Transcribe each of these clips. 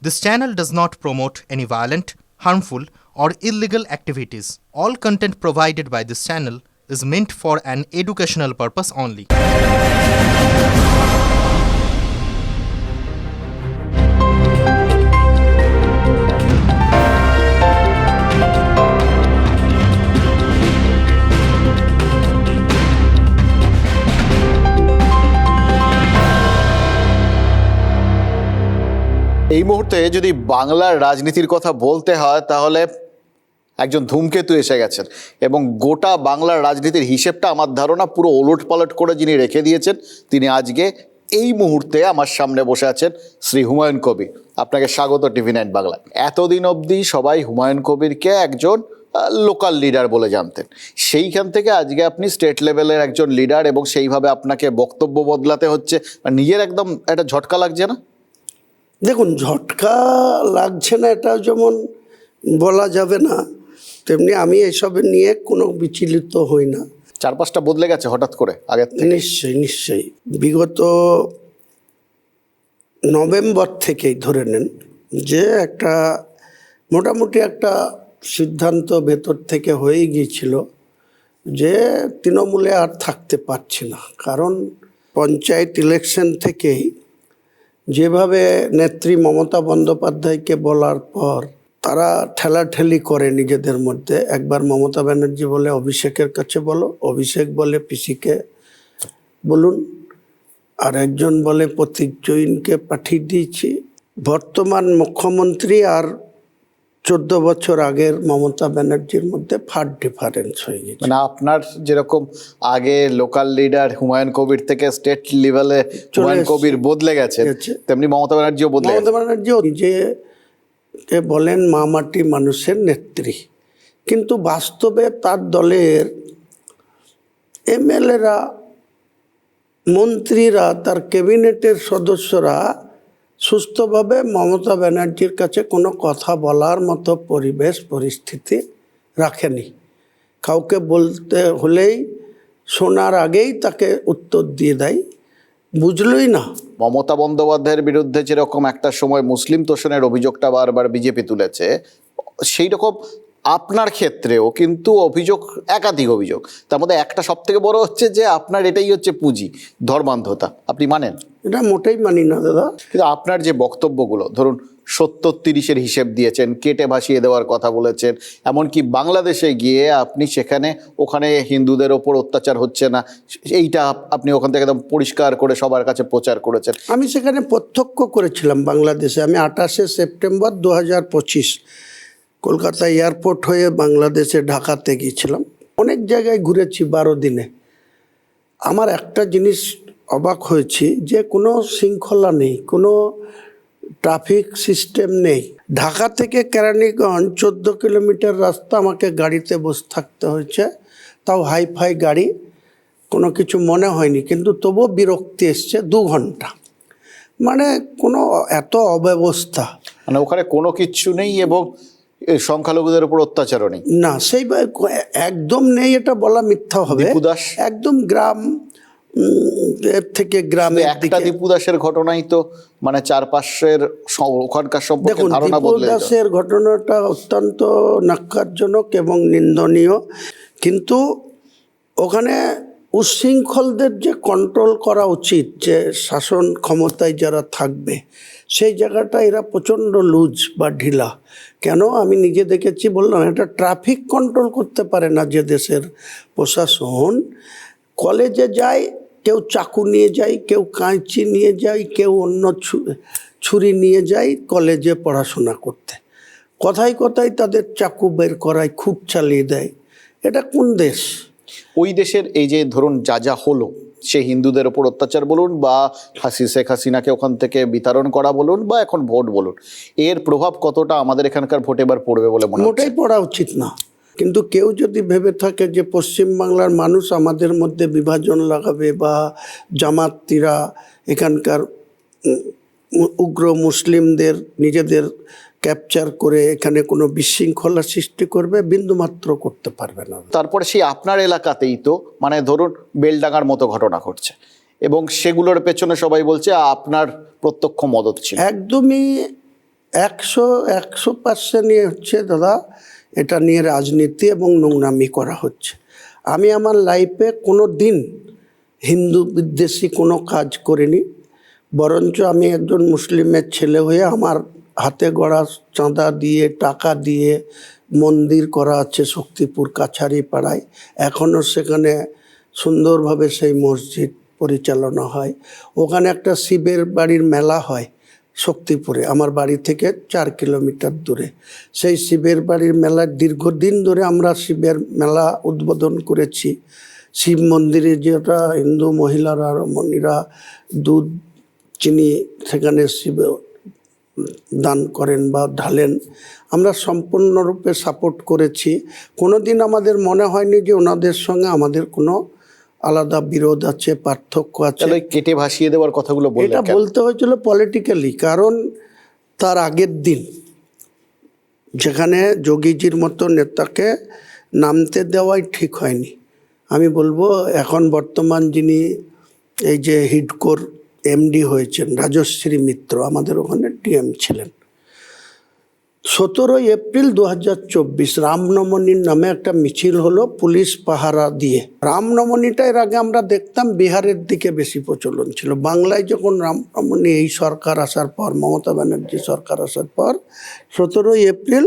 This channel does not promote any violent, harmful, or illegal activities. All content provided by this channel is meant for an educational purpose only. এই মুহূর্তে যদি বাংলার রাজনীতির কথা বলতে হয় তাহলে একজন ধূমকেতু এসে গেছেন এবং গোটা বাংলার রাজনীতির হিসেবটা আমার ধারণা পুরো ওলটপালট করে যিনি রেখে দিয়েছেন তিনি আজকে এই মুহূর্তে আমার সামনে বসে আছেন শ্রী হুমায়ুন কবির। আপনাকে স্বাগত টিভি9 বাংলা। এতদিন অবধি সবাই হুমায়ুন কবিরকে একজন লোকাল লিডার বলে জানতেন, সেইখান থেকে আজকে আপনি স্টেট লেভেলের একজন লিডার এবং সেইভাবে আপনাকে বক্তব্য বদলাতে হচ্ছে, নিজের একদম একটা ঝটকা লাগছে না? দেখুন, ঝটকা লাগছে না এটা যেমন বলা যাবে না, তেমনি আমি এসবের নিয়ে কোনো বিচলিত হই না। চারপাশটা বদলে গেছে হঠাৎ করে আগের থেকে? নিশ্চয়ই বিগত নভেম্বর থেকেই ধরে নেন যে একটা মোটামুটি একটা সিদ্ধান্ত ভেতর থেকে হয়ে গিয়েছিল যে তৃণমূলে আর থাকতে পারছি না। কারণ পঞ্চায়েত ইলেকশন থেকেই যেভাবে নেত্রী মমতা বন্দ্যোপাধ্যায়কে বলার পর তারা ঠেলাঠেলি করে নিজেদের মধ্যে, একবার মমতা ব্যানার্জি বলে অভিষেকের কাছে বলো, অভিষেক বলে পিসিকে বলুন, আর একজন বলে প্রতীক জৈনকে পাঠিয়ে দিয়েছি। বর্তমান মুখ্যমন্ত্রী আর 14 বছর আগের মমতা ব্যানার্জির মধ্যে ফার ডিফারেন্স হয়ে গেছে। মানে আপনার যেরকম আগে লোকাল লিডার হুমায়ুন কবির থেকে স্টেট লেভেলে হুমায়ুন কবির বদলে গেছে, তেমনি মমতা ব্যানার্জিও বদলে গেছে। মমতা ব্যানার্জিও নিজেকে বলেন মা মাটি মানুষের নেত্রী, কিন্তু বাস্তবে তার দলের এমএলএরা, মন্ত্রীরা, তার ক্যাবিনেটের সদস্যরা সুস্থভাবে মমতা ব্যানার্জির কাছে কোনো কথা বলার মতো পরিবেশ পরিস্থিতি রাখেনি। কাউকে বলতে হলেই শোনার আগেই তাকে উত্তর দিয়ে দেয়, বুঝলই না। মমতা বন্দ্যোপাধ্যায়ের বিরুদ্ধে যেরকম একটা সময় মুসলিম তোষণের অভিযোগটা বারবার বিজেপি তুলেছে, সেই রকম আপনার ক্ষেত্রেও কিন্তু অভিযোগ, একাধিক অভিযোগ। তার মধ্যে একটা সব থেকে বড় হচ্ছে যে আপনার এটাই হচ্ছে পুঁজি, ধর্মান্ধতা। আপনি মানেন? এটা মোটেই মানি না দাদা। কিন্তু আপনার যে বক্তব্যগুলো, ধরুন 70-30-এর হিসেব দিয়েছেন, কেটে ভাসিয়ে দেওয়ার কথা বলেছেন, এমনকি বাংলাদেশে গিয়ে আপনি ওখানে হিন্দুদের ওপর অত্যাচার হচ্ছে না, এইটা আপনি ওখান থেকে একদম পরিষ্কার করে সবার কাছে প্রচার করেছেন। আমি সেখানে প্রত্যক্ষ করেছিলাম বাংলাদেশে। আমি 28শে সেপ্টেম্বর 2025 কলকাতা এয়ারপোর্ট হয়ে বাংলাদেশে ঢাকাতে গিয়েছিলাম। অনেক জায়গায় ঘুরেছি 12 দিনে। আমার একটা জিনিস অবাক হয়েছি যে কোনো শৃঙ্খলা নেই, কোনো ট্রাফিক সিস্টেম নেই। ঢাকা থেকে কেরানীগঞ্জ 14 কিলোমিটার রাস্তা আমাকে গাড়িতে বসে থাকতে হয়েছে, তাও হাইফাই গাড়ি, কোনো কিছু মনে হয়নি, কিন্তু তবুও বিরক্তি এসছে 2 ঘন্টা। মানে কোনো এত অব্যবস্থা, মানে ওখানে কোনো কিছু নেই এবং সংখ্যালঘুদের উপর অত্যাচারও নেই। না, সেই একদম নেই, এটা বলা মিথ্যা হবে। একদম গ্রাম এর থেকে গ্রামের একটা দীপু দাসের ঘটনাই তো মানে চারপাশের ওখানকার সম্পর্কে ধারণা বদলে দীপু দাসের ঘটনাটা অত্যন্ত ন্যাক্কারজনক এবং নিন্দনীয়। কিন্তু ওখানে উচ্ছৃঙ্খলদের যে কন্ট্রোল করা উচিত, যে শাসন ক্ষমতায় যারা থাকবে, সেই জায়গাটা এরা প্রচণ্ড লুজ বা ঢিলা। কেন আমি নিজে দেখেছি, বললাম, এটা ট্রাফিক কন্ট্রোল করতে পারে না যে দেশের প্রশাসন। কলেজে যায়, কেউ চাকু নিয়ে যায়, কেউ কাঁচি নিয়ে যায়, কেউ অন্য ছুরি নিয়ে যায় কলেজে পড়াশোনা করতে। কথায় কথায় তাদের চাকু বের করায়, খুব চালিয়ে দেয়। এটা কোন দেশ? ওই দেশের এই যে ধরুন যা হলো, সে হিন্দুদের ওপর অত্যাচার বলুন বা শেখ হাসিনাকে ওখান থেকে বিতরণ করা বলুন বা এখন ভোট বলুন, এর প্রভাব কতটা আমাদের এখানকার ভোটে এবার পড়বে বলে মনে হয়? মোটেই পড়া উচিত না। কিন্তু কেউ যদি ভেবে থাকে যে পশ্চিমবাংলার মানুষ আমাদের মধ্যে বিভাজন লাগাবে বা জামাতিরা এখানকার উগ্র মুসলিমদের নিজেদের ক্যাপচার করে এখানে কোনো বিশৃঙ্খলা সৃষ্টি করবে, বিন্দুমাত্র করতে পারবে না। তারপরে সেই আপনার এলাকাতেই তো মানে ধরুন বেলডাঙ্গার মতো ঘটনা ঘটছে এবং সেগুলোর পেছনে সবাই বলছে আপনার প্রত্যক্ষ মদত ছিল। একদমই একশো% হচ্ছে দাদা, এটা নিয়ে রাজনীতি এবং নোংরামি করা হচ্ছে। আমি আমার লাইফে কোনো দিন হিন্দু বিদ্বেষী কোনো কাজ করিনি, বরঞ্চ আমি একজন মুসলিমের ছেলে হয়ে আমার হাতে গড়া চাঁদা দিয়ে টাকা দিয়ে মন্দির করা আছে শক্তিপুর কাছারি পাড়ায়, এখনও সেখানে সুন্দরভাবে সেই মসজিদ পরিচালনা হয়। ওখানে একটা শিবের বাড়ির মেলা হয় শক্তিপুরে, আমার বাড়ি থেকে 4 কিলোমিটার দূরে। সেই শিবের বাড়ির মেলার দীর্ঘদিন ধরে আমরা শিবের মেলা উদ্বোধন করেছি। শিব মন্দিরে যেটা হিন্দু মহিলারা রমণীরা দুধ চিনি সেখানে শিবে দান করেন বা ঢালেন, আমরা সম্পূর্ণরূপে সাপোর্ট করেছি। কোনো দিন আমাদের মনে হয়নি যে ওনাদের সঙ্গে আমাদের কোনো আলাদা বিরোধ আছে, পার্থক্য আছে। তাহলে কেটে ভাসিয়ে দেওয়ার কথাগুলো বললেন এটা কেন? বলতে হয়েছিল পলিটিক্যালি, কারণ তার আগের দিন যেখানে যোগীজির মতো নেতাকে নামতে দেওয়াই ঠিক হয়নি। আমি বলবো এখন বর্তমান যিনি এই যে হিডকোর এমডি হয়েছেন রাজশ্রী মিত্র, আমাদের ওখানে টিএম ছিলেন। 17 এপ্রিল 2024 রামনবমীর নামে একটা মিছিল হলো পুলিশ পাহারা দিয়ে। রামনবমীটা এর আগে আমরা দেখতাম বিহারের দিকে বেশি প্রচলন ছিল। বাংলায় যখন রামনবমী এই সরকার আসার পর, মমতা ব্যানার্জি সরকার আসার পর 17 এপ্রিল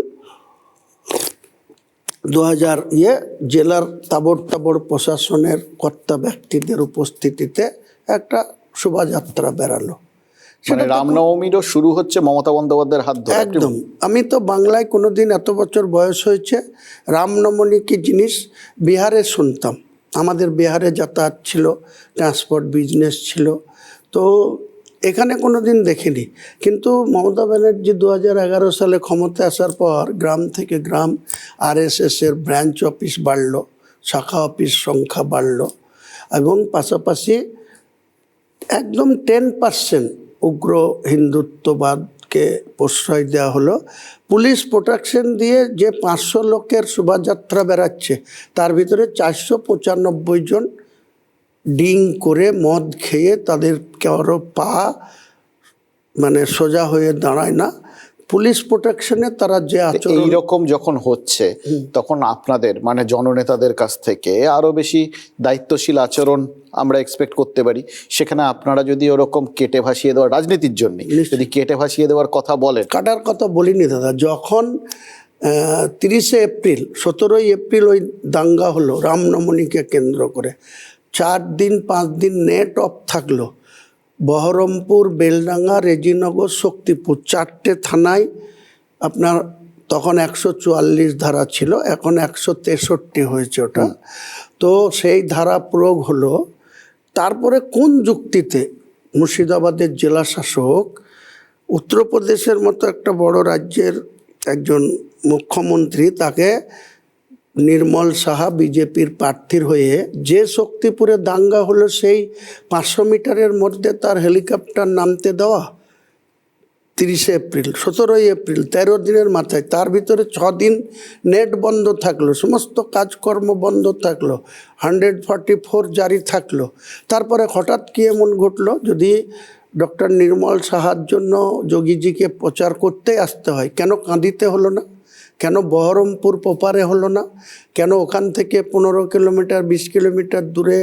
2000 জেলার তাবড় প্রশাসনের কর্তা ব্যক্তিদের উপস্থিতিতে একটা শোভাযাত্রা বেরালো। মানে রামনবমীরও শুরু হচ্ছে মমতা বন্দ্যোপাধ্যায়ের হাত ধরে। একদম। আমি তো বাংলায় কোনো দিন এত বছর বয়স হয়েছে রামনবমী কি জিনিস বিহারে শুনতাম। আমাদের বিহারে যাতায়াত ছিল, ট্রান্সপোর্ট বিজনেস ছিল, তো এখানে কোনো দিন দেখিনি। কিন্তু মমতা ব্যানার্জি 2011 সালে ক্ষমতায় আসার পর গ্রাম থেকে গ্রাম আরএসএসের ব্রাঞ্চ অফিস বাড়লো, শাখা অফিস সংখ্যা বাড়লো, এবং পাশাপাশি একদম 10% উগ্র হিন্দুত্ববাদকে প্রশ্রয় দেওয়া হলো। পুলিশ প্রোটেকশন দিয়ে যে 500 লোকের শোভাযাত্রা বেরাচ্ছে, তার ভিতরে 495 জন ডিং করে মদ খেয়ে তাদের কারো পা মানে সোজা হয়ে দাঁড়ায় না। পুলিশ প্রোটেকশনে তারা যে আচরণ, এইরকম যখন হচ্ছে তখন আপনাদের মানে জননেতাদের কাছ থেকে আরো বেশি দায়িত্বশীল আচরণ আমরা এক্সপেক্ট করতে পারি। সেখানে আপনারা যদি ওরকম কেটে ভাসিয়ে দেওয়ার রাজনীতির জন্য যদি কেটে ভাসিয়ে দেওয়ার কথা বলেন। কাটার কথা বলিনি দাদা। যখন 30 এপ্রিল 17 এপ্রিল ওই দাঙ্গা হলো রামনবমীকে কেন্দ্র করে, 4 দিন 5 দিন নেট অফ থাকলো। বহরমপুর, বেলডাঙ্গা, রেজিনগর, শক্তিপুর 4টে থানায় আপনার তখন 144 ধারা ছিল, এখন 163 হয়েছে ওটা। তো সেই ধারা প্রয়োগ হলো। তারপরে কোন যুক্তিতে মুর্শিদাবাদের জেলা শাসক উত্তরপ্রদেশের মতো একটা বড় রাজ্যের একজন মুখ্যমন্ত্রী, তাকে নির্মল সাহা বিজেপির প্রার্থীর হয়ে যে শক্তিপুরে দাঙ্গা হলো সেই 500 মিটারের মধ্যে তার হেলিকপ্টার নামতে দেওয়া 30 এপ্রিল 17 এপ্রিল 13 দিনের মাথায়, তার ভিতরে 6 দিন নেট বন্ধ থাকলো, সমস্ত কাজকর্ম বন্ধ থাকলো, 144 জারি থাকলো। তারপরে হঠাৎ কি এমন ঘটলো? যদি ডক্টর নির্মল সাহার জন্য যোগীজিকে প্রচার করতে আসতে হয়, কেন কাঁদিতে হলো না? কেন বহরমপুর পোপারে হলো না? কেন ওখান থেকে 15 কিলোমিটার 20 কিলোমিটার দূরে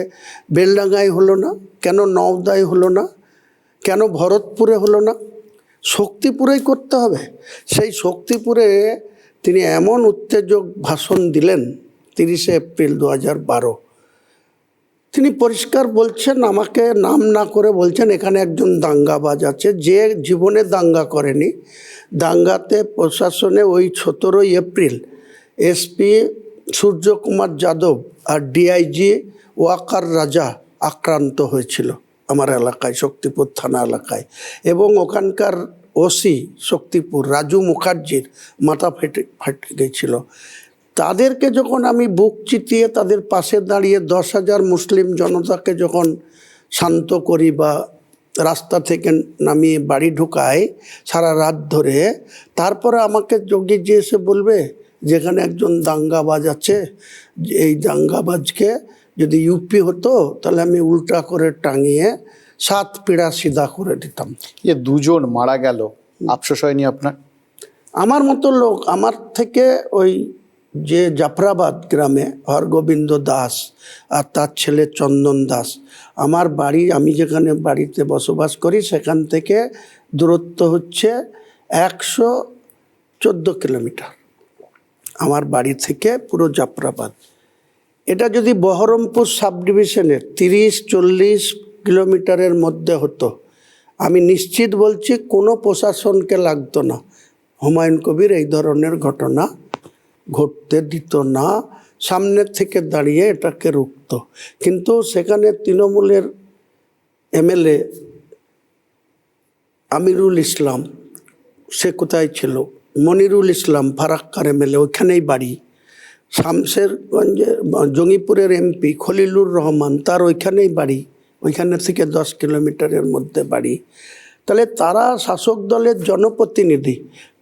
বেলডাঙ্গায় হলো না? কেন নওদায় হলো না? কেন ভরতপুরে হলো না? শক্তিপুরেই করতে হবে। সেই শক্তিপুরে তিনি এমন উত্তেজক ভাষণ দিলেন 30 এপ্রিল 2012। তিনি পরিষ্কার বলছেন, আমাকে নাম না করে বলছেন এখানে একজন দাঙ্গাবাজ আছে যে জীবনে দাঙ্গা করেনি। দাঙ্গাতে প্রশাসনে ওই 17 এপ্রিল এসপি সূর্যকুমার যাদব আর ডিআইজি ওয়াকার রাজা আক্রান্ত হয়েছিল আমার এলাকায়, শক্তিপুর থানা এলাকায়, এবং ওখানকার ওসি শক্তিপুর রাজু মুখার্জির মাথা ফেটে গেছিল। তাদেরকে যখন আমি বুক চিতিয়ে তাদের পাশে দাঁড়িয়ে 10,000 মুসলিম জনতাকে যখন শান্ত করি বা রাস্তা থেকে নামিয়ে বাড়ি ঢুকাই সারা রাত ধরে, তারপরে আমাকে যোগীজি এসে বলবে যেখানে একজন দাঙ্গাবাজ আছে, এই দাঙ্গাবাজকে যদি ইউপি হতো তাহলে আমি উল্টা করে টাঙিয়ে 7 পিঁড়া সিধা করে দিতাম। যে 2 জন মারা গেল, আফসোস হয়নি আপনার? আমার মতো লোক, আমার থেকে ওই যে জাফরাবাদ গ্রামে হরগোবিন্দ দাস আর তার ছেলে চন্দন দাস, আমার বাড়ি, আমি যেখানে বাড়িতে বসবাস করি সেখান থেকে দূরত্ব হচ্ছে 114 কিলোমিটার আমার বাড়ি থেকে পুরো জাফরাবাদ। এটা যদি বহরমপুর সাব ডিভিশনের 30-40 কিলোমিটারের মধ্যে হতো, আমি নিশ্চিত বলছি কোনো প্রশাসনকে লাগতো না, হুমায়ুন কবির এই ধরনের ঘটনা ঘটতে দিত না, সামনের থেকে দাঁড়িয়ে এটাকে রুখত। কিন্তু সেখানে তৃণমূলের এমএলএ আমিরুল ইসলাম, সে কোথায় ছিল, মনিরুল ইসলাম ফারাক্কার এমএলএ, ওইখানেই বাড়ি। শামশেরগঞ্জে জঙ্গিপুরের এমপি খলিলুর রহমান, তার ওইখানেই বাড়ি, ওইখানে থেকে 10 কিলোমিটারের মধ্যে বাড়ি। তাহলে তারা শাসক দলের জনপ্রতিনিধি,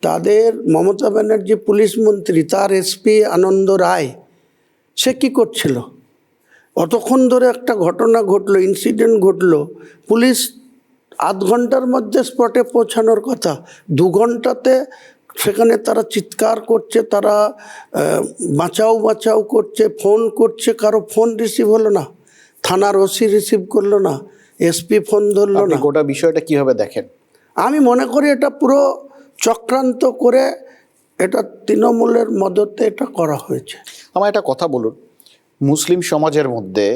তাদের মমতা ব্যানার্জি পুলিশ মন্ত্রী, তার এসপি আনন্দ রায়, সে কী করছিল? অতক্ষণ ধরে একটা ঘটনা ঘটলো, ইনসিডেন্ট ঘটলো, পুলিশ আধ ঘন্টার মধ্যে স্পটে পৌঁছানোর কথা, 2 ঘন্টাতে সেখানে তারা চিৎকার করছে, তারা বাঁচাও বাঁচাও করছে, ফোন করছে, কারো ফোন রিসিভ হলো না, থানার ওসি রিসিভ করলো না, এসপি ফোন ধরলো না। গোটা বিষয়টা কিভাবে দেখেন? আমি মনে করি এটা পুরো চক্রান্ত করে, এটা তৃণমূলের মদতে এটা করা হয়েছে। আমার একটা কথা বলুন, মুসলিম সমাজের মধ্যে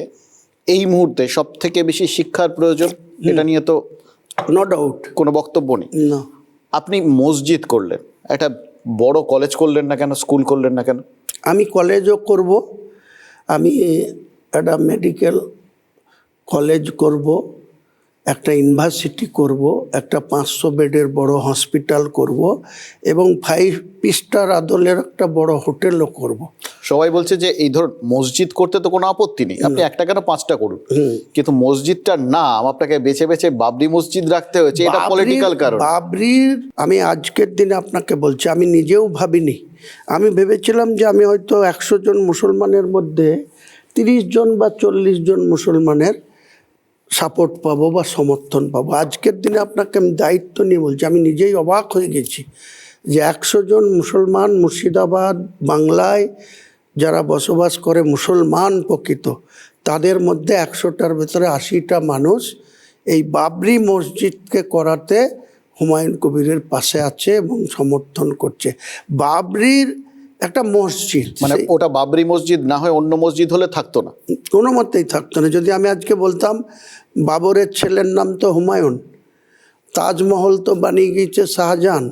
এই মুহূর্তে সব থেকে বেশি শিক্ষার প্রয়োজন, এটা নিয়ে তো নো ডাউট কোনো বক্তব্য নেই। না, আপনি মসজিদ করলেন, একটা বড় কলেজ করলেন না কেন, স্কুল করলেন না কেন? আমি কলেজও করব, আমি একটা মেডিকেল কলেজ করব, একটা ইউনিভার্সিটি করব, একটা 500 বেডের বড় হসপিটাল করব, এবং 5 স্টার আদলের একটা বড় হোটেলও করব। সবাই বলছে যে এই ধরুন মসজিদ করতে তো কোনো আপত্তি নেই, আপনি একটা কেন 5টা করুন, কিন্তু মসজিদটার নাম আপনাকে বেছে বেছে বাবরি মসজিদ রাখতে হয়েছে, এটা পলিটিক্যাল কারণ। বাবরির, আমি আজকের দিনে আপনাকে বলছি, আমি নিজেও ভাবিনি। আমি ভেবেছিলাম যে আমি হয়তো 100 জন মুসলমানের মধ্যে 30 জন বা 40 জন মুসলমানের সাপোর্ট পাবো বা সমর্থন পাবো। আজকের দিনে আপনাকে আমি দায়িত্ব নিয়ে বলছি, আমি নিজেই অবাক হয়ে গেছি যে 100 জন মুসলমান মুর্শিদাবাদ বাংলায় যারা বসবাস করে, মুসলমান প্রকৃত, তাদের মধ্যে 100টার ভেতরে 80টা মানুষ এই বাবরি মসজিদকে করাতে হুমায়ুন কবিরের পাশে আছে এবং সমর্থন করছে। বাবরির একটা মসজিদ, মানে ওটা বাবরি মসজিদ না হয় অন্য মসজিদ হলে থাকতো না, কোনো মতেই থাকতো না। যদি আমি আজকে বলতাম বাবরের ছেলের নাম তো হুমায়ুন, তাজমহল তো বানিয়ে গিয়েছে শাহজাহান,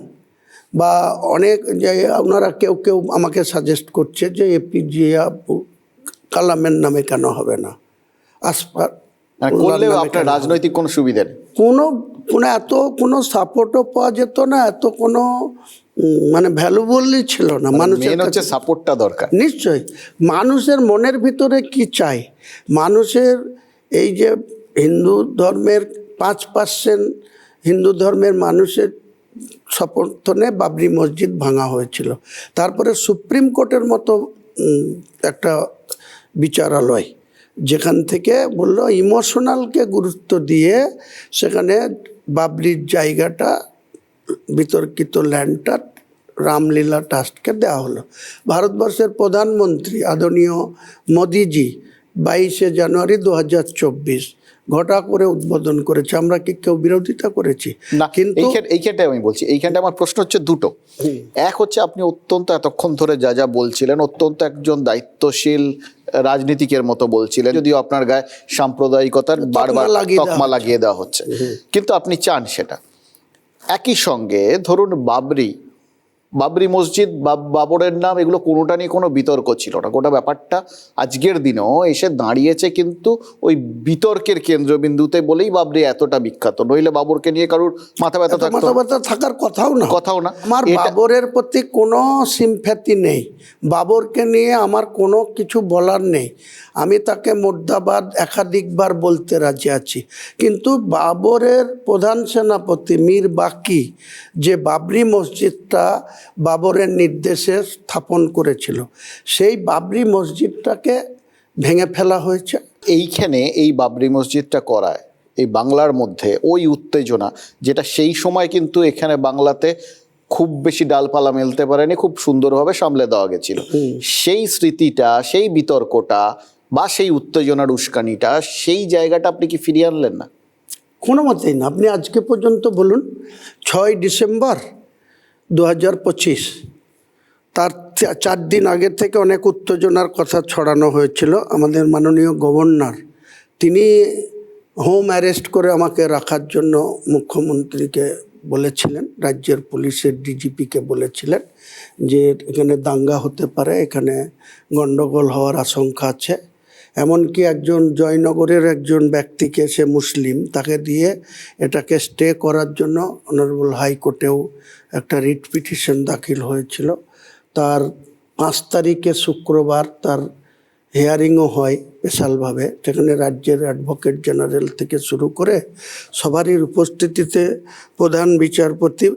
বা অনেক যে আপনারা কেউ কেউ আমাকে সাজেস্ট করছে যে এপিজে আব্দুল কালামের নামে কেন হবে না, আসফাক করলেও আপনার রাজনৈতিক কোনো সুবিধা নেই, কোনো কোনো সাপোর্টও পাওয়া যেত না, এত কোনো মানে ভ্যালুবলই ছিল না মানুষের হচ্ছে সাপোর্টটা দরকার। নিশ্চয়ই মানুষের মনের ভিতরে কি চাই, মানুষের এই যে হিন্দু ধর্মের 5% হিন্দু ধর্মের মানুষের সমর্থনে বাবরি মসজিদ ভাঙা হয়েছিল। তারপরে সুপ্রিম কোর্টের মতো একটা বিচারালয়, যেখান থেকে বললো ইমোশনালকে গুরুত্ব দিয়ে সেখানে বাবরির জায়গাটা, বিতর্কিত ল্যান্ডটা রামলীলা ট্রাস্টকে দেওয়া হলো। ভারতবর্ষের প্রধানমন্ত্রী আদরণীয় মোদিজি 22শে জানুয়ারি 2024 ঘটা করে উদ্বোধন করেছে। আমরা কি কেউ বিরোধিতা করেছি না? কিন্তু এইখানটা আমি বলছি, এইখানটা আমার প্রশ্ন হচ্ছে দুটো। এক হচ্ছে আপনি অত্যন্ত এতক্ষণ ধরে যা যা বলছিলেন, অত্যন্ত একজন দায়িত্বশীল রাজনীতিকের মতো বলছিলেন, যদিও আপনার গায়ে সাম্প্রদায়িকতার বারবার তকমা লাগিয়ে দেওয়া হচ্ছে, কিন্তু আপনি চান সেটা। একই সঙ্গে ধরুন বাবরি মসজিদ, বাবরের নাম, এগুলো কোনোটা নিয়ে কোনো বিতর্ক ছিল না। গোটা ব্যাপারটা আজকের দিনেও এসে দাঁড়িয়েছে কিন্তু ওই বিতর্কের কেন্দ্রবিন্দুতে বলেই বাবরি এতটা বিখ্যাত, নইলে বাবরকে নিয়ে কারুর মাথা ব্যথা থাকার কথাও না। আমার এটা বাবরের প্রতি কোনো সিম্প্যাথি নেই, বাবরকে নিয়ে আমার কোনো কিছু বলার নেই। আমি তাকে মুর্দাবাদ একাধিকবার বলতে রাজি আছি, কিন্তু বাবরের প্রধান সেনাপতি মীর বাকি যে বাবরি মসজিদটা বাবরের নির্দেশে স্থাপন করেছিল, সেই বাবরি মসজিদটাকে ভেঙে ফেলা হয়েছে। এইখানে এই বাবরি মসজিদটা করায় এই বাংলার মধ্যে ওই উত্তেজনা, যেটা সেই সময় কিন্তু এখানে বাংলাতে খুব বেশি ডালপালা মেলতে পারেনি, খুব সুন্দরভাবে সামলে দেওয়া গেছিল। সেই স্মৃতিটা, সেই বিতর্কটা বা সেই উত্তেজনার উস্কানিটা, সেই জায়গাটা আপনি কি ফিরিয়ে আনলেন না? কোনো মতেই না। আপনি আজকে পর্যন্ত বলুন, 6 ডিসেম্বর 2025, তার 4 দিন আগে থেকে অনেক উত্তেজনার কথা ছড়ানো হয়েছিল। আমাদের মাননীয় গভর্নর তিনি হোম অ্যারেস্ট করে আমাকে রাখার জন্য মুখ্যমন্ত্রীকে বলেছিলেন, রাজ্যের পুলিশের ডিজিপিকে বলেছিলেন যে এখানে দাঙ্গা হতে পারে, এখানে গণ্ডগোল হওয়ার আশঙ্কা আছে। এমনকি একজন জয়নগরের একজন ব্যক্তিকে, সে মুসলিম, তাকে দিয়ে এটাকে স্টে করার জন্য অনারেবল হাইকোর্টেও একটা রিট পিটিশন দাখিল হয়েছিল। তার 5 তারিখে শুক্রবার তার হিয়ারিংও হয় স্পেশালভাবে, যেখানে রাজ্যের অ্যাডভোকেট জেনারেল থেকে শুরু করে সবারই উপস্থিতিতে প্রধান বিচারপতি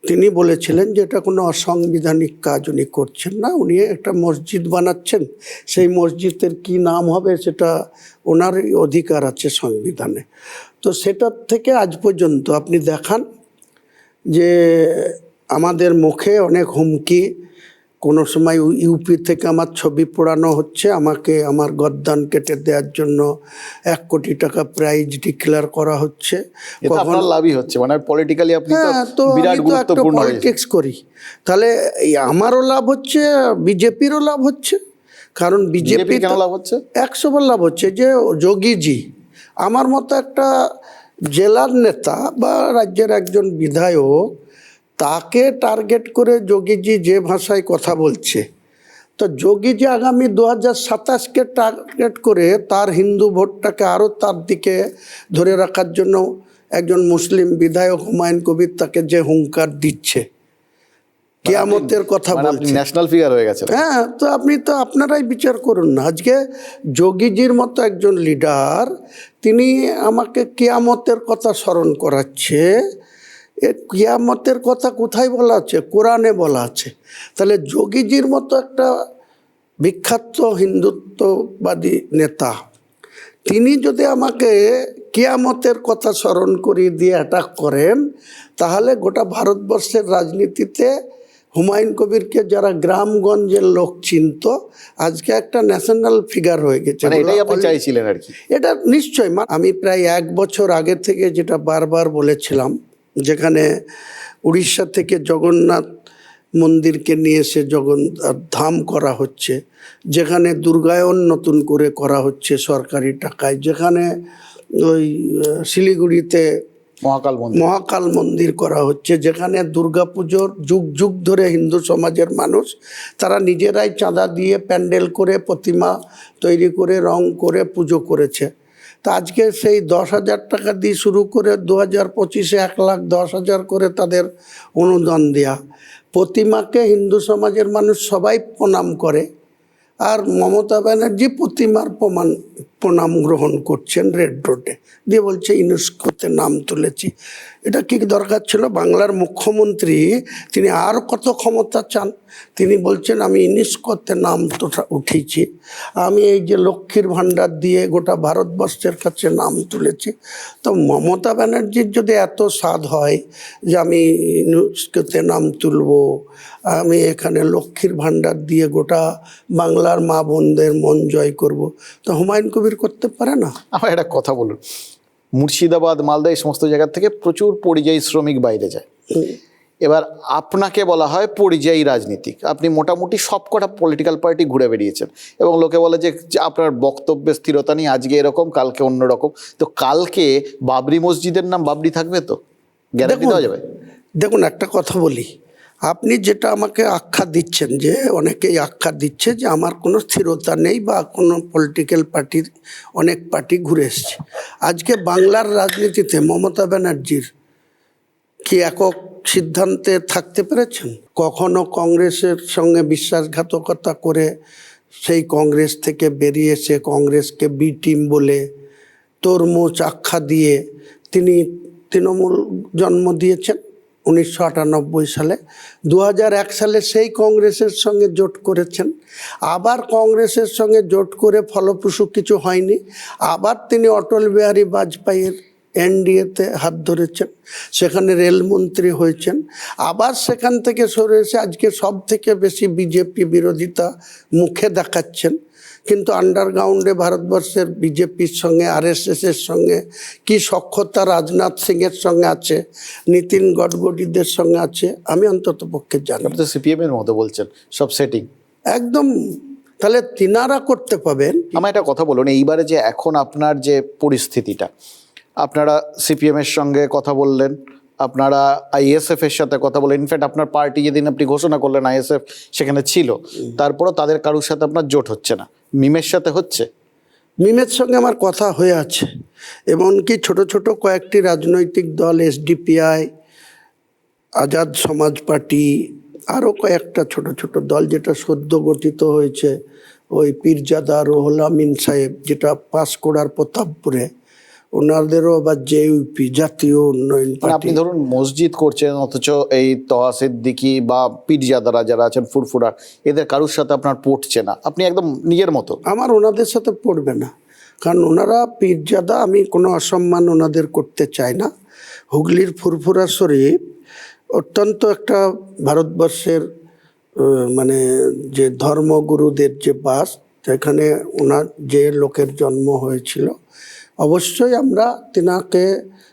তিনি বলেছিলেন যে এটা কোনো অসাংবিধানিক কাজ উনি করছেন না, উনি একটা মসজিদ বানাচ্ছেন, সেই মসজিদের কি নাম হবে সেটা ওনারই অধিকার আছে সংবিধানে। তো সেটার থেকে আজ পর্যন্ত আপনি দেখান যে আমাদের মুখে অনেক হুমকি, কোনো সময় ইউপি থেকে আমার ছবি পোড়ানো হচ্ছে, আমাকে আমার গদ্দান কেটে দেওয়ার জন্য 1 কোটি টাকা প্রাইজ ডিক্লেয়ার করা হচ্ছে। এটা আপনার লাভই হচ্ছে, মানে পলিটিক্যালি আপনি তো বিরাট গুরুত্বপূর্ণ পলিটিক্স করি, তাহলে আমারও লাভ হচ্ছে, বিজেপিরও লাভ হচ্ছে। কারণ বিজেপি কেন লাভ হচ্ছে? 100 বার লাভ হচ্ছে যে যোগীজি আমার মতো একটা জেলার নেতা বা রাজ্যের একজন বিধায়ক, তাকে টার্গেট করে যোগীজি যে ভাষায় কথা বলছে, তো যোগীজি আগামী 2027কে টার্গেট করে তার হিন্দু ভোটটাকে আরও তার দিকে ধরে রাখার জন্য একজন মুসলিম বিধায়ক হুমায়ুন কবির তাকে যে হুঙ্কার দিচ্ছে, কিয়ামতের কথা বলছে, ন্যাশনাল ফিগার হয়ে গেছে। হ্যাঁ, তো আপনি তো আপনারাই বিচার করুন না। আজকে যোগীজির মতো একজন লিডার, তিনি আমাকে কিয়ামতের কথা স্মরণ করাচ্ছে। এ কিয়ামতের কথা কোথায় বলা আছে? কোরআনে বলা আছে। তাহলে যোগীজির মতো একটা বিখ্যাত হিন্দুত্ববাদী নেতা, তিনি যদি আমাকে কিয়ামতের কথা স্মরণ করিয়ে দিয়ে অ্যাটাক করেন, তাহলে গোটা ভারতবর্ষের রাজনীতিতে হুমায়ুন কবিরকে যারা গ্রামগঞ্জের লোক চিনত, আজকে একটা ন্যাশনাল ফিগার হয়ে গেছে। এটাই আপনি চাইছিলেন আর কি? এটা নিশ্চয়। আমি প্রায় 1 বছর আগে থেকে যেটা বারবার বলেছিলাম, যেখানে উড়িষ্যা থেকে জগন্নাথ মন্দিরকে নিয়ে এসে জগন্নাথ ধাম করা হচ্ছে, যেখানে দুর্গায়ন নতুন করে করা হচ্ছে সরকারি টাকায়, যেখানে ওই শিলিগুড়িতে মহাকাল মন্দির করা হচ্ছে, যেখানে দুর্গাপুজোর যুগ যুগ ধরে হিন্দু সমাজের মানুষ তারা নিজেরাই চাঁদা দিয়ে প্যান্ডেল করে প্রতিমা তৈরি করে রং করে পুজো করেছে। তা আজকে সেই 10,000 টাকা দিয়ে শুরু করে 2025-এ 1,10,000 করে তাদের অনুদান দেয়া, প্রতিমাকে হিন্দু সমাজের মানুষ সবাই প্রণাম করে, আর মমতা ব্যানার্জি প্রতিমার প্রণাম গ্রহণ করছেন রেড রোডে, দিয়ে বলছে ইউনেস্কোতে নাম তুলেছি। এটা কি দরকার ছিল? বাংলার মুখ্যমন্ত্রী তিনি আর কত ক্ষমতা চান? তিনি বলছেন আমি ইউনেস্কোতে নাম উঠিয়েছি, আমি এই যে লক্ষ্মীর ভাণ্ডার দিয়ে গোটা ভারতবর্ষের কাছে নাম তুলেছি। তো মমতা ব্যানার্জির যদি এত স্বাদ হয় যে আমি ইউনেস্কোতে নাম তুলব, আমি এখানে লক্ষ্মীর ভাণ্ডার দিয়ে গোটা বাংলার মা বোনদের মন জয় করব, তো হুমায়ুন কবির করতে পারে না? আমার একটা কথা বলুন, মুর্শিদাবাদ, মালদা এই সমস্ত জায়গা থেকে প্রচুর পরিযায়ী শ্রমিক বাইরে যায়। এবার আপনাকে বলা হয় পরিযায়ী রাজনীতিক, আপনি মোটামুটি সবকটা পলিটিক্যাল পার্টি ঘুরে বেরিয়েছেন, এবং লোকে বলে যে আপনার বক্তব্যে স্থিরতা নেই, আজকে এরকম কালকে অন্যরকম। তো কালকে বাবরি মসজিদের নাম বাবরি থাকবে তো? গ্যারান্টি দেওয়া যাবে? দেখুন, একটা কথা বলি, আপনি যেটা আমাকে আখ্যা দিচ্ছেন, যে অনেকেই আখ্যা দিচ্ছে যে আমার কোনো স্থিরতা নেই বা কোনো পলিটিক্যাল পার্টির অনেক পার্টি ঘুরে এসছে, আজকে বাংলার রাজনীতিতে মমতা ব্যানার্জির কি একক সিদ্ধান্তে থাকতে পেরেছেন? কখনো কংগ্রেসের সঙ্গে বিশ্বাসঘাতকতা করে সেই কংগ্রেস থেকে বেরিয়ে এসে কংগ্রেসকে বি টিম বলে তরমুজ আখ্যা দিয়ে তিনি তৃণমূল জন্ম দিয়েছেন 1998 সালে। 2001 সালে সেই কংগ্রেসের সঙ্গে জোট করেছেন, আবার কংগ্রেসের সঙ্গে জোট করে ফলপ্রসূ কিছু হয়নি, আবার তিনি অটল বিহারী বাজপেয়ীর এনডিএতে হাত ধরেছেন, সেখানে রেলমন্ত্রী হয়েছেন, আবার সেখান থেকে সরে এসে আজকে সব থেকে বেশি বিজেপি বিরোধিতা মুখে দেখাচ্ছেন। কিন্তু আন্ডারগ্রাউন্ডে ভারতবর্ষের বিজেপির সঙ্গে আরএসএসের সঙ্গে কি সখ্যতা রাজনাথ সিংয়ের সঙ্গে আছে, নীতিন গডকরিদের সঙ্গে আছে, আমি অন্তত পক্ষে জানি। আপনি তো সিপিএম এর মতো বলছেন সব সেটিং একদম। তাহলে তিনারা করতে পাবেন। আমার একটা কথা বলুন, এইবারে যে এখন আপনার যে পরিস্থিতিটা, আপনারা সিপিএম এর সঙ্গে কথা বললেন, আপনারা আইএসএফ এর সাথে কথা বললেন, ইনফ্যাক্ট আপনার পার্টি যেদিন আপনি ঘোষণা করলেন আইএসএফ সেখানে ছিল, তারপরও তাদের কারোর সাথে আপনার জোট হচ্ছে না, মিমের সাথে হচ্ছে? মিমের সঙ্গে আমার কথা হয়ে আছে, এমনকি ছোট ছোট কয়েকটি রাজনৈতিক দল, এসডিপিআই, আজাদ সমাজ পার্টি, আরও কয়েকটা ছোট ছোট দল যেটা সদ্য গঠিত হয়েছে, ওই পীরজাদা রুহুল আমিন সাহেব যেটা পাঁশকুড়ার প্রতাপপুরে, ওনাদেরও আবার জেইউপি, জাতীয় উন্নয়ন মানে পার্টি। আপনি ধরুন মসজিদ করছেন, অথচ এই তহা সিদ্দিকি বা পীরজাদারা যারা আছেন ফুরফুরার, এদের কারোর সাথে আপনার পটছে না, আপনি একদম নিজের মতো। আমার ওনাদের সাথে পড়বে না, কারণ ওনারা পীরজাদা, আমি কোনো অসম্মান ওনাদের করতে চাই না। হুগলির ফুরফুরা শরীফ অত্যন্ত একটা ভারতবর্ষের মানে যে ধর্মগুরুদের যে বাস, সেখানে ওনার যে লোকের জন্ম হয়েছিল, অবশ্যই আমরা তিনাকে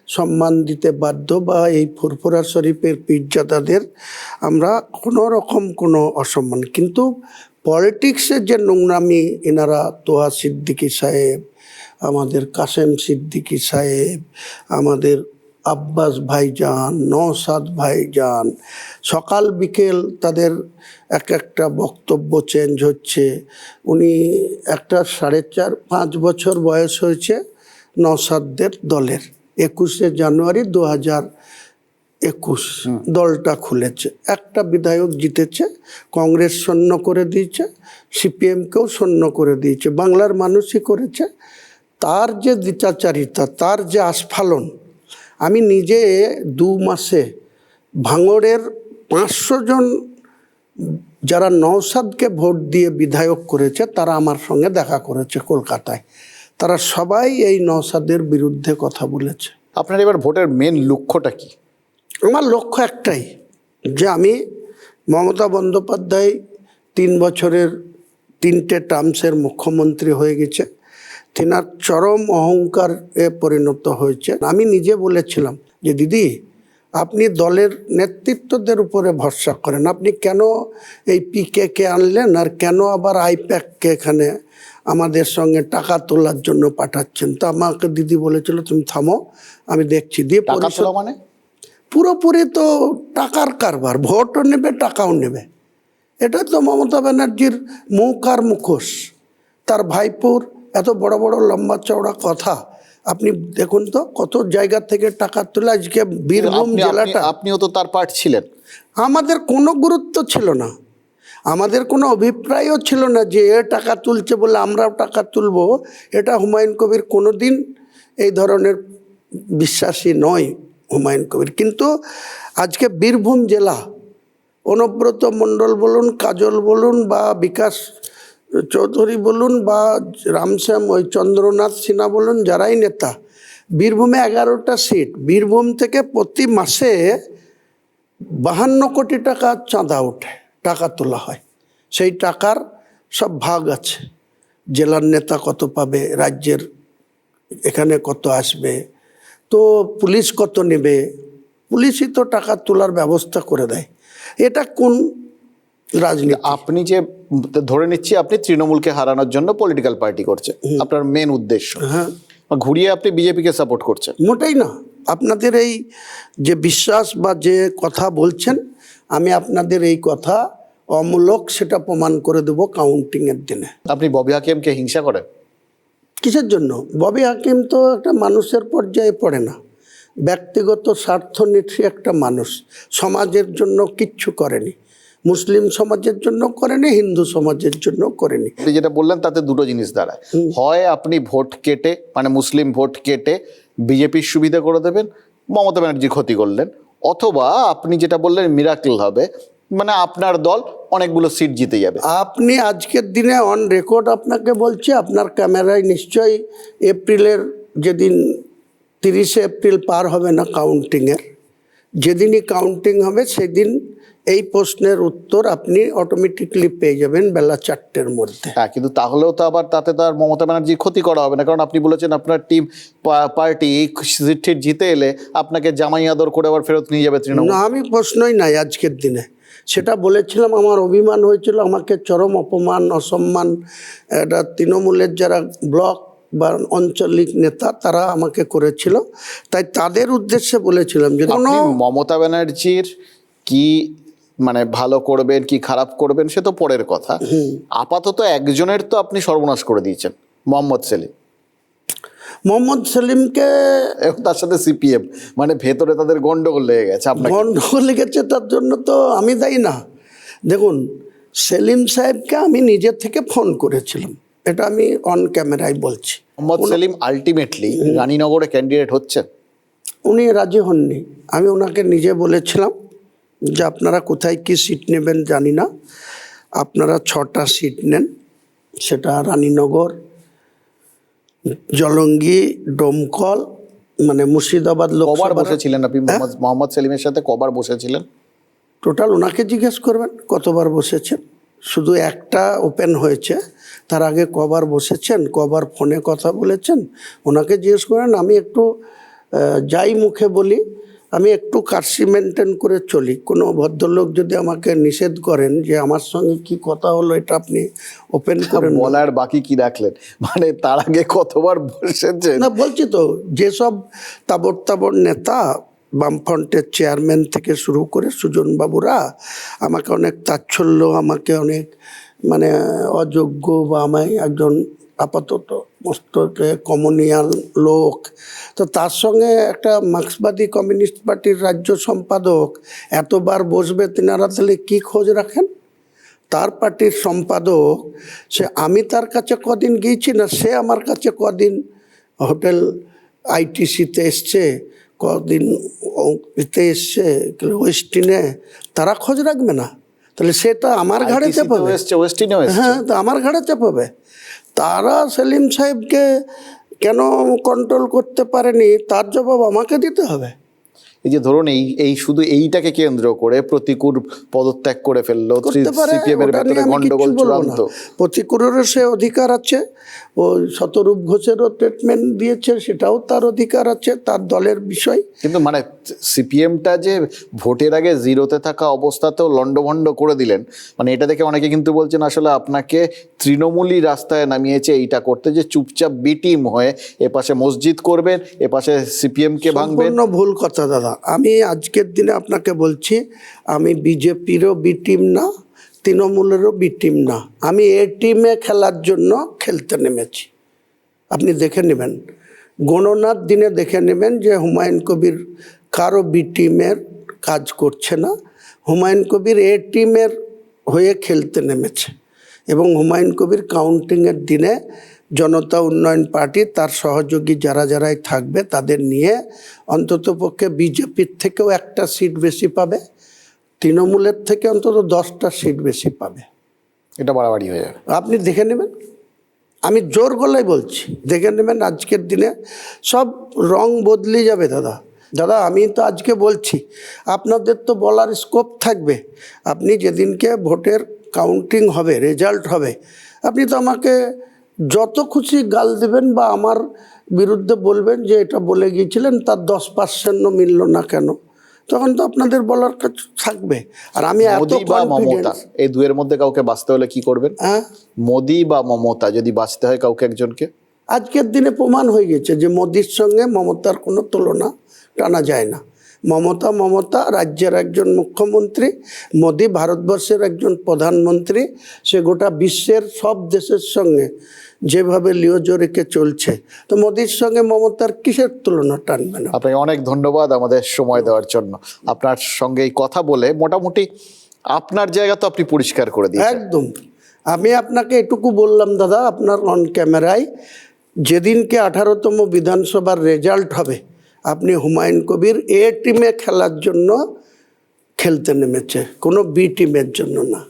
সম্মান দিতে বাধ্য, বা এই ফুরফুরা শরীফের পীরজাদাদের আমরা কোনো রকম কোনো অসম্মান। কিন্তু পলিটিক্সের যে নোংরামি, এনারা তোহা সিদ্দিকী সাহেব, আমাদের কাসেম সিদ্দিকী সাহেব, আমাদের আব্বাস ভাইজান, নওশাদ ভাইজান, সকাল বিকেল তাদের এক একটা বক্তব্য চেঞ্জ হচ্ছে। উনি একটা 4.5-5 বছর বয়স হয়েছে নওশাদদের দলের, 21শে জানুয়ারি 2021 দলটা খুলেছে, একটা বিধায়ক জিতেছে, কংগ্রেস শূন্য করে দিয়েছে, সিপিএমকেও শূন্য করে দিয়েছে, বাংলার মানুষই করেছে। তার যে দ্বিচারিতা, তার যে আস্ফালন, আমি নিজে 2 মাসে ভাঙড়ের 500 জন যারা নওশাদকে ভোট দিয়ে বিধায়ক করেছে, তারা আমার সঙ্গে দেখা করেছে কলকাতায়। তারা সবাই এই নওশাদের বিরুদ্ধে কথা বলেছে। আপনার এবার ভোটের মেন লক্ষ্যটা কি? আমার লক্ষ্য একটাই, যে আমি মমতা বন্দ্যোপাধ্যায় 3 বছরের 3টে টার্মসের মুখ্যমন্ত্রী হয়ে গেছে, তিনার চরম অহংকারে পরিণত হয়েছে। আমি নিজে বলেছিলাম যে দিদি, আপনি দলের নেতৃত্বদের উপরে ভরসা করেন, আপনি কেন এই পিকে আনলেন, আর কেন আবার আইপ্যাককে এখানে আমাদের সঙ্গে টাকা তোলার জন্য পাঠাচ্ছেন? তো আমাকে দিদি বলেছিল তুমি থামো, আমি দেখছি। দিয়ে টাকা তোলা মানে পুরোপুরি তো টাকার কারবার, ভোটও নেবে টাকাও নেবে। এটা তো মমতা ব্যানার্জির মুখ আর মুখোশ। তার ভাইপোর এত বড় বড় লম্বা চওড়া কথা, আপনি দেখুন তো কত জায়গা থেকে টাকা তুলে। আজকে বীরভূম জেলাটা, আপনিও তো তার পার্ট ছিলেন। আমাদের কোনো গুরুত্ব ছিল না, আমাদের কোনো অভিপ্রায়ও ছিল না যে এ টাকা তুলছে বলে আমরাও টাকা তুলব। এটা হুমায়ুন কবির কোনো দিন এই ধরনের বিশ্বাসী নয় হুমায়ুন কবির। কিন্তু আজকে বীরভূম জেলা, অনুব্রত মণ্ডল বলুন, কাজল বলুন, বা বিকাশ চৌধুরী বলুন, বা রামশ্যাম ওই চন্দ্রনাথ সিনহা বলুন, যারাই নেতা, বীরভূমে 11টা সিট, বীরভূম থেকে প্রতি মাসে 52 কোটি টাকা চাঁদা ওঠে, টাকা তোলা হয়। সেই টাকার সব ভাগ আছে, জেলার নেতা কত পাবে, রাজ্যের এখানে কত আসবে, তো পুলিশ কত নেবে, পুলিশই তো টাকা তোলার ব্যবস্থা করে দেয়। এটা কোন রাজনীতি? আপনি যে ধরে নিচ্ছি আপনি তৃণমূলকে হারানোর জন্য পলিটিক্যাল পার্টি করছে, আপনার মেন উদ্দেশ্য। হ্যাঁ, ঘুরিয়ে আপনি বিজেপিকে সাপোর্ট করছেন? মোটেই না। আপনাদের এই যে বিশ্বাস বা যে কথা বলছেন, আমি আপনাদের এই কথা অমূলক, সেটা প্রমাণ করে দেব কাউন্টিংয়ের দিনে। আপনি ববি হাকিমকে হিংসা করেন? কিসের জন্য? ববি হাকিম তো একটা মানুষের পর্যায়ে পড়ে না, ব্যক্তিগত স্বার্থনিষ্ঠী একটা মানুষ, সমাজের জন্য কিচ্ছু করেনি, মুসলিম সমাজের জন্য করেনি, হিন্দু সমাজের জন্য করেনি। আপনি যেটা বললেন তাতে দুটো জিনিস দাঁড়ায়, হয় আপনি ভোট কেটে মানে মুসলিম ভোট কেটে বিজেপির সুবিধা করে দেবেন, মমতা ব্যানার্জি ক্ষতি করলেন, অথবা আপনি যেটা বললেন মিরাকেল হবে, মানে আপনার দল অনেকগুলো সিট জিতে যাবে। আপনি আজকের দিনে অন রেকর্ড আপনাকে বলছি, আপনার ক্যামেরায় নিশ্চয়ই এপ্রিলের যেদিন 30শে এপ্রিল পার হবে না কাউন্টিংয়ের, যেদিনই কাউন্টিং হবে সেদিন এই প্রশ্নের উত্তর আপনি অটোমেটিকলি পেয়ে যাবেন বেলা 4টের মধ্যে। হ্যাঁ, কিন্তু তাহলেও তো আবার তাতে তার মমতা ব্যানার্জির ক্ষতি করা হবে না, কারণ আপনি বলেছেন আপনার টিম পার্টি সিট জিতে এলে আপনাকে জামাই আদর করে আবার ফেরত নিয়ে যাবে তৃণমূল। না, আমি প্রশ্নই নাই আজকের দিনে, সেটা বলেছিলাম। আমার অভিমান হয়েছিল, আমাকে চরম অপমান অসম্মান এটা তৃণমূলের যারা ব্লক বা আঞ্চলিক নেতা তারা আমাকে করেছিল, তাই তাদের উদ্দেশ্যে বলেছিলাম যে আপনি মমতা ব্যানার্জির কি মানে ভালো করবেন কি খারাপ করবেন সে তো পরের কথা, আপাতত একজনের তো আপনি সর্বনাশ করে দিয়েছেন, মোহাম্মদ সেলিমকে, এবং তার সাথে সিপিএম, মানে ভেতরে তাদের গন্ডগোল লেগে গেছে। আপনার গন্ডগোল লেগেছে, তার জন্য তো আমি দায়ী না। দেখুন, সেলিম সাহেবকে আমি নিজে থেকে ফোন করেছিলাম, এটা আমি অন ক্যামেরায় বলছি। মোহাম্মদ সেলিম আলটিমেটলি রানীনগরে ক্যান্ডিডেট হচ্ছেন? উনি রাজি হননি। আমি ওনাকে নিজে বলেছিলাম যে আপনারা কোথায় কি সিট নেবেন জানি না, আপনারা 6টা সিট নেন, সেটা রানীনগর, জলঙ্গি, ডোমকল, মানে মুর্শিদাবাদ কবার লোকসভা। বসেছিলেন আপনি মোহাম্মদ সেলিমের সাথে, কবার বসেছিলেন? টোটাল ওনাকে জিজ্ঞেস করবেন কতবার বসেছেন, শুধু একটা ওপেন হয়েছে, তার আগে কবার বসেছেন, কবার ফোনে কথা বলেছেন ওনাকে জিজ্ঞেস করেন। আমি একটু যাই মুখে বলি, আমি একটু কার্সি মেনটেন করে চলি। কোনো ভদ্রলোক যদি আমাকে নিষেধ করেন যে আমার সঙ্গে কি কথা হলো এটা আপনি ওপেন করেন, বলার বাকি কি রাখলেন? মানে তার আগে কতবার বসেছেন? না বলছি তো, যেসব তাবড় তাবড় নেতা বামফ্রন্টের চেয়ারম্যান থেকে শুরু করে সুজনবাবুরা আমাকে অনেক তাচ্ছল্য, আমাকে অনেক মানে অযোগ্য, বা আমায় একজন আপাতত মস্ত কমনিয়াল লোক, তো তার সঙ্গে একটা মার্ক্সবাদী কমিউনিস্ট পার্টির রাজ্য সম্পাদক এতবার বসবে, তিনারা তাহলে কী খোঁজ রাখেন? তার পার্টির সম্পাদক সে, আমি তার কাছে কদিন গিয়েছি না, সে আমার কাছে কদিন হোটেল আইটিসিতে এসছে, কদিন এতে এসছে ওয়েস্টিনে, তারা খোঁজ রাখবে না? তাহলে সেটা আমার ঘাড়ে চাপাবে। হ্যাঁ, তো আমার ঘাড়ে চাপাবে। তারা সেলিম সাহেবকে কেন কন্ট্রোল করতে পারেনি তার জবাব আমাকে দিতে হবে। এই যে ধরুন এই শুধু এইটাকে কেন্দ্র করে প্রতিকূল পদত্যাগ করে ফেললো, সিপিএম এর ভেতরে গন্ডগোল চূড়ান্ত। প্রতিকূলেরও সে অধিকার আছে, ও শতরূপ ঘোষেরও ট্রিটমেন্ট দিয়েছে, সেটাও তার অধিকার আছে, তার দলের বিষয়। কিন্তু মানে সিপিএমটা যে ভোটের আগে জিরোতে থাকা অবস্থাতেও লন্ডভন্ড করে দিলেন, মানে এটা দেখে অনেকে কিন্তু বলছেন আসলে আপনাকে তৃণমূলই রাস্তায় নামিয়েছে এইটা করতে, যে চুপচাপ বি টিম হয়ে এপাশে মসজিদ করবেন, এপাশে সিপিএমকে ভাঙবেন। সম্পূর্ণ ভুল কথা দাদা। আমি আজকের দিনে আপনাকে বলছি, আমি বিজেপিরও বি টিম না, তৃণমূলেরও বি টিম না, আমি এ টিমে খেলার জন্য খেলতে নেমেছি। আপনি দেখে নেবেন, গণনার দিনে দেখে নেবেন যে হুমায়ুন কবির কারো বি টিমের কাজ করছে না, হুমায়ুন কবির এ টিমের হয়ে খেলতে নেমেছে। এবং হুমায়ুন কবির কাউন্টিংয়ের দিনে জনতা উন্নয়ন পার্টি তার সহযোগী যারা যারাই থাকবে তাদের নিয়ে অন্ততপক্ষে বিজেপির থেকেও একটা সিট বেশি পাবে, তৃণমূলের থেকে অন্তত 10টা সিট বেশি পাবে। এটা বাড়াবাড়ি হয়ে যাবে, আপনি দেখে নেবেন, আমি জোর গলায় বলছি, দেখে নেবেন। আজকের দিনে সব রং বদলে যাবে দাদা। দাদা আমি তো আজকে বলছি, আপনাদের তো বলার স্কোপ থাকবে। আপনি যেদিনকে ভোটের কাউন্টিং হবে, রেজাল্ট হবে, আপনি তো আমাকে যত খুশি গাল দেবেন বা আমার বিরুদ্ধে বলবেন যে এটা বলে গিয়েছিলেন, তার 10% মিলল না কেন, তখন তো আপনাদের বলার কাছে থাকবে। আর আমি মোদি বা মমতা, এই দুয়ের মধ্যে কাউকে বাঁচতে হলে কি করবেন? মোদি বা মমতা যদি বাঁচতে হয় কাউকে একজনকে, আজকের দিনে প্রমাণ হয়ে গেছে যে মোদির সঙ্গে মমতার কোনো তুলনা টানা যায় না। মমতা রাজ্যের একজন মুখ্যমন্ত্রী, মোদি ভারতবর্ষের একজন প্রধানমন্ত্রী। সে গোটা বিশ্বের সব দেশের সঙ্গে যেভাবে লিওজো রেখে চলছে, তো মোদির সঙ্গে মমতার কিসের তুলনা টানবে না? আপনাকে অনেক ধন্যবাদ আমাদের সময় দেওয়ার জন্য। আপনার সঙ্গে এই কথা বলে মোটামুটি আপনার জায়গা তো আপনি পরিষ্কার করে দিয়েছেন। একদম। আমি আপনাকে এটুকু বললাম দাদা, আপনার অন ক্যামেরায়, যেদিনকে 18তম বিধানসভার রেজাল্ট হবে, আপনি হুমায়ুন কবির এ টিমে খেলার জন্য খেলতে নেমেছে, কোনো বি টিমের জন্য না।